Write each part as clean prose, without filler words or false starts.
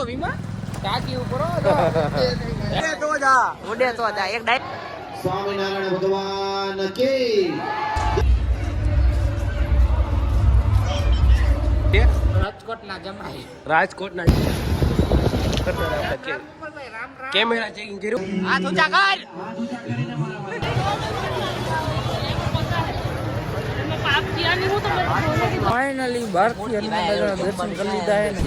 વિમા ટાકી ઉપર તો જા ઉડે તો જા એક ડાય સ્વામિનારાયણ ભગવાન કી રાજકોટના જમાઈ રાજકોટના કેમેરા ચેકિંગ કર્યું. આ ઊંચા કર ફાઇનલી ભારતીય દર્શન કરી લીધા હે ને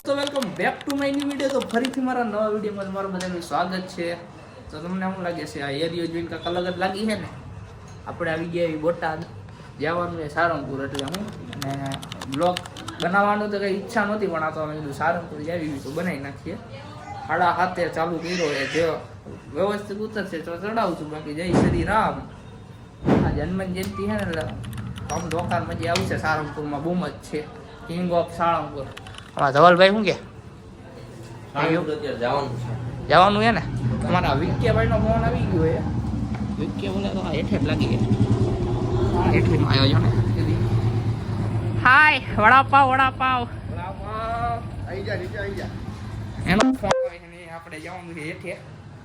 તો welcome back to my new video. તો ફરીથી મારા નવા વિડીયોમાં તમારું બધાનું સ્વાગત છે. તો તમને શું લાગે છે આ એરિયો જોઈને કાંઈક અલગ જ લાગી છે ને. આપણે આવી ગયા બોટાદ જવાનું છે સારંગપુર, એટલે હું ને બ્લોગ બનાવવાનું તો કંઈ ઈચ્છા નહોતી, પણ આ તો અમે કીધું સારંગપુર જાવી તો બનાવી નાખીએ. 7:30 ચાલુ કર્યો એ જે વ્યવસ્થિત ઉતરશે તો ચડાવું છું, બાકી જય શ્રી રામ. આ જન્મ જયંતિ છે ને એટલે આમ દોકાન મજા આવશે. સારંગપુરમાં બૂમ જ છે, કિંગ ઓફ સાળંગપુર. અમારા ધવલભાઈ શું કે જવાનું છે ને. અમારા વિક્યાભાઈનો ફોન આવી ગયો છે. વિક્યા બોલે તો આ હેઠે જ લાગી ગયા, હેઠે નો આવ્યો છો ને. હાય વડાપાવ વડાપાવ આવી જા નીચે આવી જા. એનો ફોન આવે છે ને આપણે જવાનું છે હેઠે.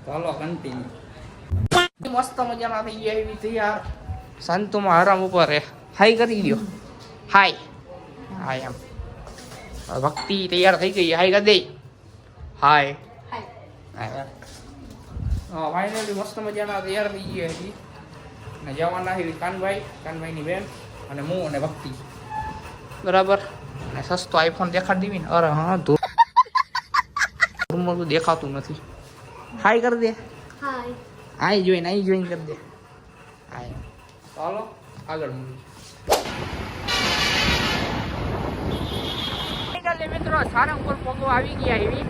તો હાલો કન્ટિન્યુ. મસ્ત મજાના થઈ ગયા એવી તૈયાર. સંતોમાં આરામ ઉપર હે. હાય કરી દો. હાય હાય એમ ભક્તિ તૈયાર થઈ ગઈ. હાય કરી દે. હાય હાય. ફાઇનલી મસ્ત મજાના તૈયાર થઈ ગયા છે ને જવાના છે કાનભાઈની બેન અને હું અને ભક્તિ. બરાબર. અને સસ્તો આઈફોન દેખાડી દેવી ને. અરે હા ધૂળ દેખાતું નથી. હાય કરી દે. હાય આઈ જોઈને કરી દે. હાય ચાલો આગળ મળીએ. મિત્રો સારંગપુર પોગો આવી ગયા એવી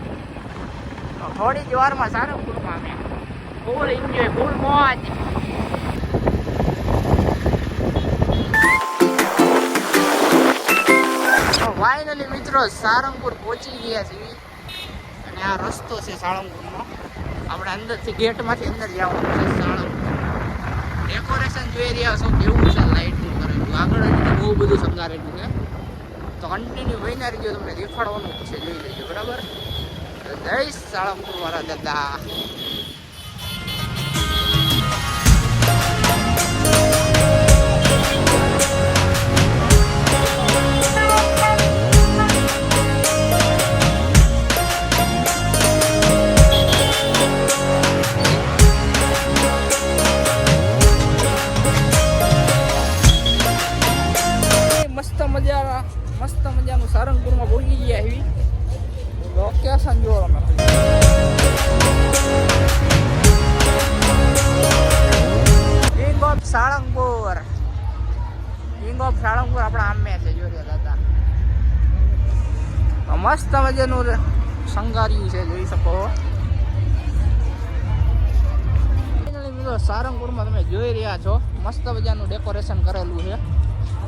થોડી જ વારમાં સારંગપુરમાં અમે ફૂલ એન્જોય, ફૂલ મોજ. ફાઇનલી મિત્રો સારંગપુર પહોંચી ગયા છે અને આ રસ્તો છે સાળંગપુરનો. આપણે અંદરથી ગેટમાંથી અંદર જવાનું છે સાળંગપુર. ડેકોરેશન જોઈ રહ્યા છો કેવું છે, લાઇટનું કરેલું, આગળ બહુ બધું શણગારેલું છે. તો કન્ટિન્યુ બન્યા રહીજો, તમને દેખાડવાનું છે, જોઈ લેજો બરાબર. જય સાળંગપુર વાળા દાદા. મસ્ત મજાનું સારંગપુરમાં પહોંચી ગયા એવી લોકેશન જોવા અમે. કિંગ ઓફ સાળંગપુર આપણા આમે છે, જોઈ દાદા. મસ્ત મજાનું શણગાર્યું છે, જોઈ શકો. સારંગપુરમાં તમે જોઈ રહ્યા છો મસ્ત મજાનું ડેકોરેશન કરેલું છે.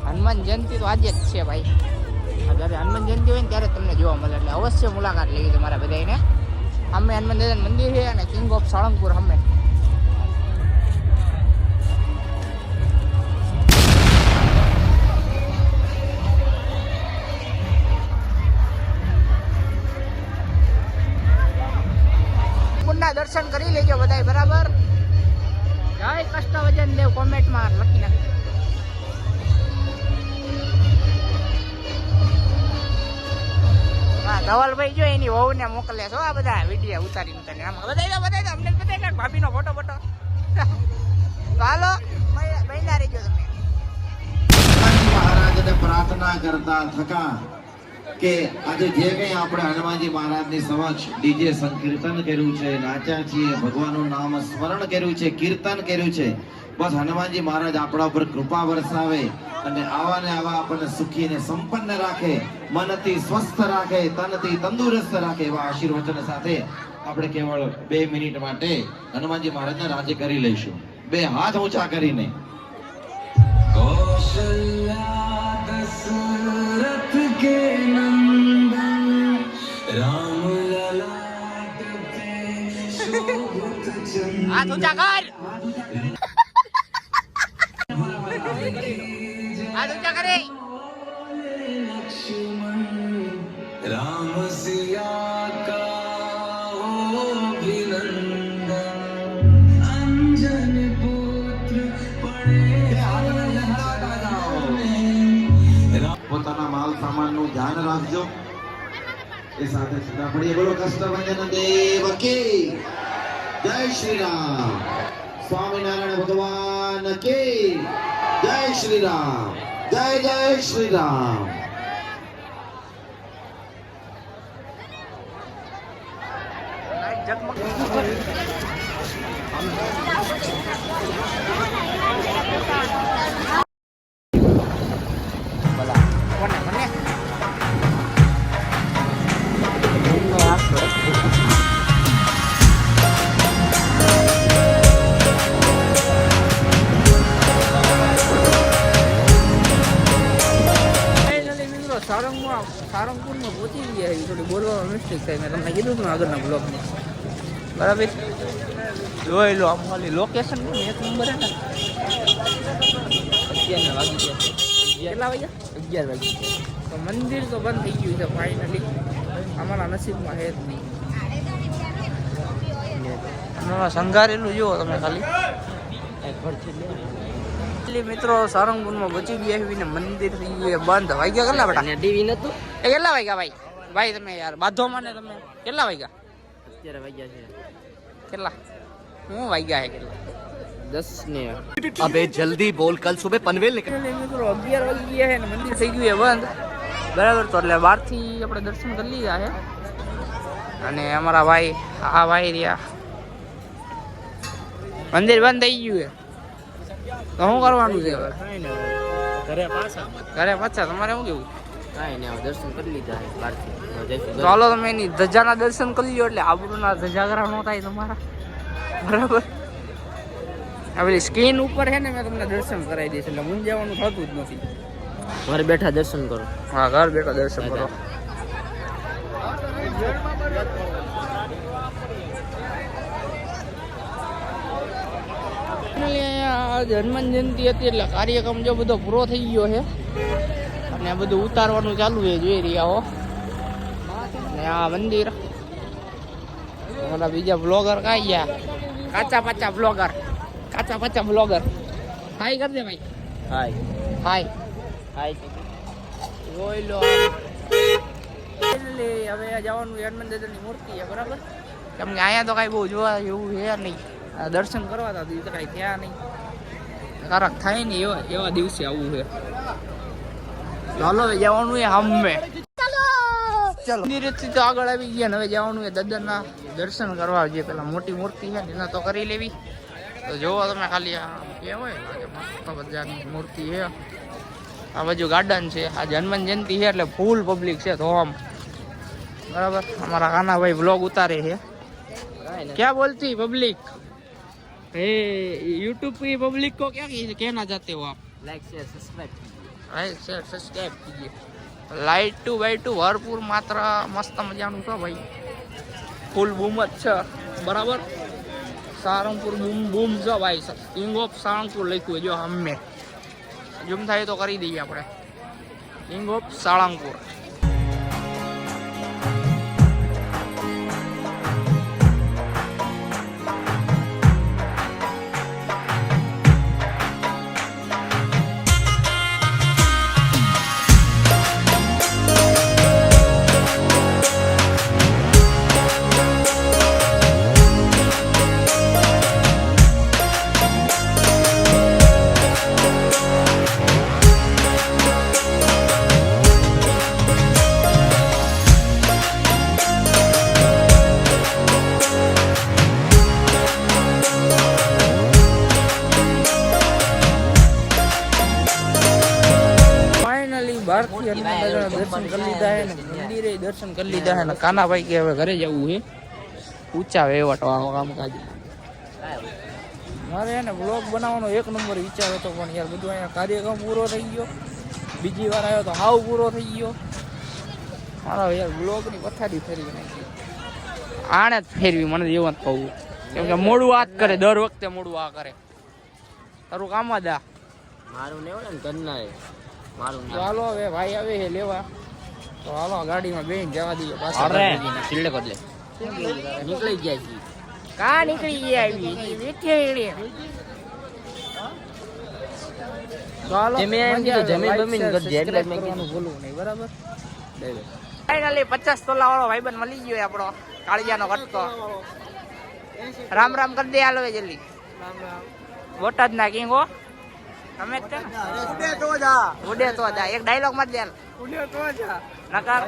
હનુમાન જયંતિ તો આજે જ છે ભાઈ. જ્યારે હનુમાન જયંતિ હોય ને ત્યારે તમને જોવા મળે, એટલે અવશ્ય મુલાકાત લેવી તમારા બધાને. અમે હનુમાન દાદાનું મંદિર છે અને કિંગ ઓફ સાળંગપુર અમે. પુણ્યના દર્શન કરી લેજો બધાય બરાબર. જય કષ્ટભંજન દેવ કોમેન્ટમાં લખી નાખજો. ધવલભાઈ જો એની વહુ ને મોકલે છો આ બધા વિડીયો ઉતારી આમાં બતાવી દો અમને બતાવી ભાભીનો ફોટો તો હાલો બન્યા રહેજો તમે. મહારાજને પ્રાર્થના કરતા થકા કે આજે જે કંઈ આપણે હનુમાનજી મહારાજની સમક્ષ ડીજે સંકીર્તન કર્યું છે, નાચ્યા છીએ, ભગવાનનું નામ સ્મરણ કર્યું છે, કીર્તન કર્યું છે, બસ હનુમાનજી મહારાજ આપણા ઉપર કૃપા વરસાવે અને આવા ને આવા આપણને સુખી ને સંપન્ન રાખે, મનથી સ્વસ્થ રાખે, તનથી તંદુરસ્ત રાખે, એવા આશીર્વચન સાથે આપણે કેવળ 2 મિનિટ માટે હનુમાનજી મહારાજને રાજી કરી લઈશું. 2 હાથ ઊંચા કરીને. કૌશલ્યા દશરથ કે નંદન રામ લલાટ पे શોભત ચંદન. હાથ ઊંચા કર. આ તો ક્યાં કરે राम सिया का अभिनंदन अंजन पुत्र પોતાના માલ સામાન નું ધ્યાન રાખજો એ સાથે છૂટા પડીએ. બોલો કષ્ટભંજન દેવ કી જય શ્રી રામ. સ્વામિનારાયણ ભગવાન કી જય શ્રી રામ. જય જય શ્રી રામ. સારંગપુરમાં પહોંચી ગયા છે. થોડી બોલવામાં મિસ્ટેક થાય. મેં તમને કીધું હતું ને આગળના બ્લોગમાં. બરાબર જોઈ લો આમ ખાલી લોકેશન એક નંબર હે ને. 11 વાગી ગયા. કેટલા વાગ્યા? 11 વાગી ગયા. તો મંદિર તો બંધ થઈ ગયું છે ફાઇનલી. અમારા નસીબમાં હે જ નહીં. સંઘારેલું જુઓ તમે ખાલી મિત્રો. સારંગપુરમાં બચી ગયા ને મંદિર થઈ ગયું બંધ. વાગ્યા કેટલા બેટા? ટીવી નતું એ કેટલા વાગ્યા ભાઈ? ભાઈ તમે યાર બાંધો મને તમે. કેટલા વાગ્યા? 11 વાગ્યા છે. કેટલા હું વાગ્યા હે કેટલા? 10 ને अबे जल्दी बोल कल सुबह पनवेल निकल મિત્રો 11 વાગી ગયા છે ને મંદિર થઈ ગયું છે બંધ. બરાબર તો એટલે બહારથી આપણે દર્શન કરી લીધા છે. અને અમારા ભાઈ આ ભાઈ રહ્યા મંદિર બંધ થઈ ગયું છે તો શું કરવાનું છે હવે? ઘરે પાછા ઘરે પાછા તમારે શું કેવું? કાંઈ નહીં દર્શન કરી લીધા બહારથી તો હાલો તમે એની ધજાના દર્શન કરી લો એટલે આબરૂના ધજાગરા ન થાય તમારા. બરાબર આ પેલી સ્ક્રીન ઉપર છે ને મેં તમને દર્શન કરાવી દઈશ એટલે મૂંઝાવાનું થતું જ નથી. ઘરે બેઠા દર્શન કરો. હા ઘર બેઠા દર્શન કરો. હનુમાન જયંતિ હતી એટલે કાર્યક્રમ જો બધો પૂરો થઈ ગયો છે અને આ બધું ઉતારવાનું ચાલુ છે જોઈ રહ્યા હો. અને આ મંદિર ઓલા બીજા બ્લોગર કાંઈ ગયા? કાચા પાચા બ્લોગર. કાચા પાચા બ્લોગર. હાય કર દે ભાઈ. હાય હાય હાય જોઈ લો. હવે જવાનું હનુમાન દાદાની મૂર્તિ છે બરાબર. કેમ કે અહીંયા તો કાંઈ બહુ જોવા એવું છે નહીં. દર્શન કરવા હતા તો કાંઈ થયા નહીં. કારક થાય ને એવા દિવસે આવવું છે. ચાલો હવે જવાનું છે હમે. ચાલો મંદિરેથી તો આગળ આવી ગયા ને હવે જવાનું છે દાદાના દર્શન કરવા. જે પેલા મોટી મૂર્તિ છે ને એના તો કરી લેવી. તો જોવો તમે ખાલી આ કહેવાય મસ્ત બધાની મૂર્તિ છે. આ બાજુ ગાર્ડન છે. આજે હનુમાન જયંતિ છે એટલે ફૂલ પબ્લિક છે ધોમ. બરાબર અમારા કાનાભાઈ વ્લોગ ઉતારે છે. क्या बोलती पब्लिक? यूट्यूब की पब्लिक को क्या कहना चाहते हो आप? Like share subscribe like share subscribe कीजिए. लाइट टू बाइट टू भरपूर मात्र मस्त મજાનું છે ભાઈ. ફૂલ બૂમ જ છે બરાબર. સારંગપુર બૂમ બૂમ છે ભાઈ. કિંગ ઓફ સાળંગપુર લખ્યું જો અમે ઝૂમ થાય તો કરી દઈએ આપણે. King of Salangpur. બહારથી દર્શન કરી લીધા હે ને મંદિરે દર્શન કરી લીધા હે ને કાનાભાઈ કે હવે ઘરે જવું છે. ઊંચા વેવટવાળો કામકાજ. મારે એને બ્લોગ બનાવવાનો એક નંબર વિચાર હતો પણ યાર બધું અહીંયા કાર્યક્રમ પૂરો થઈ ગયો. બીજી વાર આવ્યો તો હાવ પૂરો થઈ ગયો. મારા યાર બ્લોગની પથારી ફેરવી નાખી. આણે જ ફેરવી મને એવું જ કહું. કેમ કે મોડું આ જ કરે દર વખતે મોડું આ કરે. તારું કામ જ આ મારું ને ને ઘરના એ મારું તો હાલો હવે ભાઈ આવે છે લેવા, તો હાલો ગાડીમાં બેહીને જવા દઈએ પાછા. અરે છેલ્લે બદલે નીકળી ગયા છે. કા નીકળી ગયા આવી તો હાલો તમે એમ કીધું જમીન બમીન કરજે એટલે મેં કીધું. ભૂલવું નહીં, બરાબર. ફાઇનલી 50 તોલા વાળો ભાઈબંધ મળી ગયો આપણો કાળિયાનો કટકો. રામ રામ કરી દે હાલો હવે જલ્દી. બોટાદ ના કિંગ હો તમે જ છે ને? ઉડે તો જા એક ડાયલોગ માં જ દે. નકાર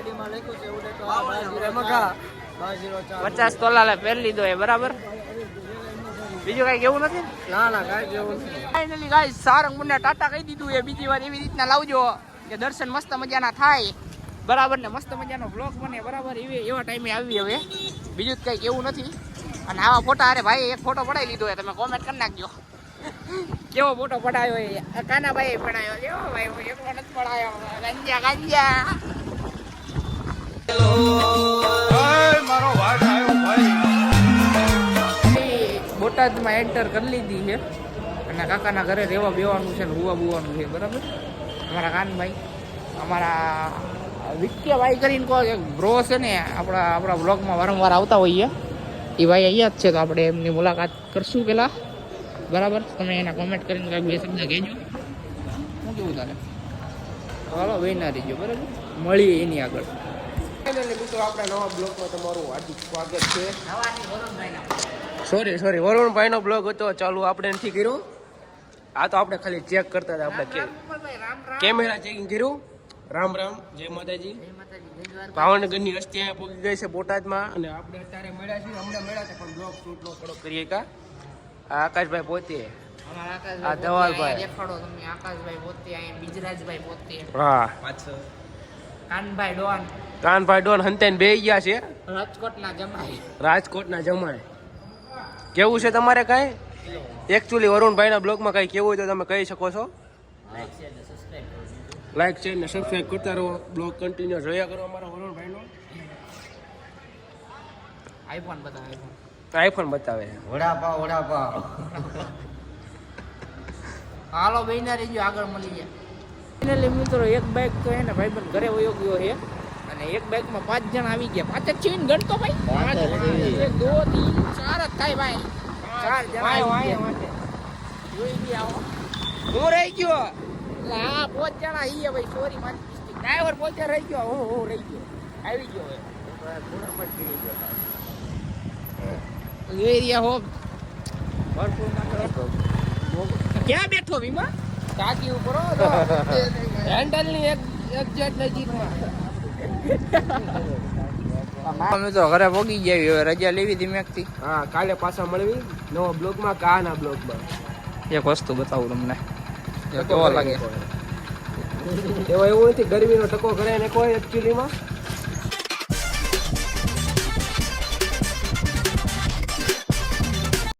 50 તોલા લે પહેરી લીધો એ, બરાબર. બીજું કઈ કેવું નથી? ફાઇનલી ગાઈસ સારંગપુરના ટાટા કહી દીધું એ બીજી વાર એવી રીતના લાવજો કે દર્શન મસ્ત મજાના થાય, બરાબર ને મસ્ત મજાનો બ્લોગ બને, બરાબર. એવા ટાઈમે આવી હવે, બીજું કઈ કેવું નથી. અને આવા ફોટા, અરે ભાઈ એક ફોટો પડાવી લીધો હોય, તમે કોમેન્ટ કરી નાખજો કેવો ફોટો પડાયો એ. કાનાભાઈ પડાયો, કેવો ભાઈ એકલો નથી પડાયો. ગંજા ગંજા બોટાદમાં એન્ટર કરી લીધી છે અને કાકાના ઘરે રહેવા બેવાનું છે ને હુવા બુવાનું છે, બરાબર. અમારા કાનભાઈ, અમારા વિક્યાભાઈ કરીને કહો એક બ્રો છે ને, આપણા બ્લોગમાં વારંવાર આવતા હોઈએ, એ ભાઈ અહીંયા જ છે. તો આપણે એમની મુલાકાત કરશું પહેલાં, બરાબર. તમે એના કોમેન્ટ કરીને કાંઈક બે શબ્દ કહેજો, શું કેવું તારે? ચાલો વેના રહીજો, બરાબર. મળીએ એની આગળ. મિત્રો આપણા નવા બ્લોગમાં તમારું હાર્દિક સ્વાગત છે. સોરી વરુણભાઈનો બ્લોગ હતો, ચાલુ આપણે નથી કર્યું. આ તો આપણે ખાલી ચેક કરતા હતા, આપણે કેમેરા ચેકિંગ કર્યું. રામ રામ, જય માતાજી. ભાવનગરની હસ્તી અહીંયા પહોંચી ગઈ છે બોટાદમાં, અને આપણે અત્યારે મળ્યા છીએ. હમણાં મળ્યા હતા પણ બ્લોગ શૂટ નો થોડો કરીએ કા. આ આકાશભાઈ પોતે, આ ધવલભાઈ, દેખાડો તમને. આકાશભાઈ પોતે, અહીંયા બીજરાજભાઈ પોતે, હા કાનભાઈ ડોન હંતાઈને બે ગયા છે રાજકોટના જમાઈ. રાજકોટના જમાય. કેવું છે તમારે કાંઈ? એકચ્યુઅલી વરુણભાઈના બ્લોગમાં કાંઈ કેવું હોય તો તમે કહી શકો છો. લાઈક શેર ને સબસ્ક્રાઈબ કરતા રહો. બ્લોગ કન્ટિન્યુ જોયા કરો અમારા વરુણભાઈનો. આઈફોન બતાવે, આઈફોન બતાવે. વડાપાવ હાલો બેના રહીજો, આગળ મળી જાય. ફાઇનલી મિત્રો એક બાઇક તો હે ને ભાઈબંધ ઘરે વયો ગયો છે, અને એક બાઇકમાં 5 જણ આવી ગયા. 5 જ છે ને, ગણતો ભાઈ. 1 2 3 4 જ થાય ભાઈ. 4 જણ જોઈ ગયા આવો. હું રહી ગયો. હા 5 જણા ઈ ભાઈ, સોરી મારી મિસ્ટેક. ડ્રાઈવર પોતે રહી ગયો, હું રહી ગયો. આવી ગયો હવે જોઈ રહ્યા હો. ભરપૂર ના કરો. ક્યાં બેઠો વીમા? ટાંકી ઉપર હેન્ડલ ની એક્ઝેક્ટ નજીકમાં. મિત્રો ઘરે પોગી ગયા, હવે રજા લેવી ધીમેકથી. હા, કાલે પાછા મળવી નવા બ્લોગમાં, કાના બ્લોગમાં. એક વસ્તુ બતાવું તમને, કેવો લાગે. એવા એવું નથી, ગરમીનો ટકો કરે ને કોઈ એકચ્યુઅલીમાં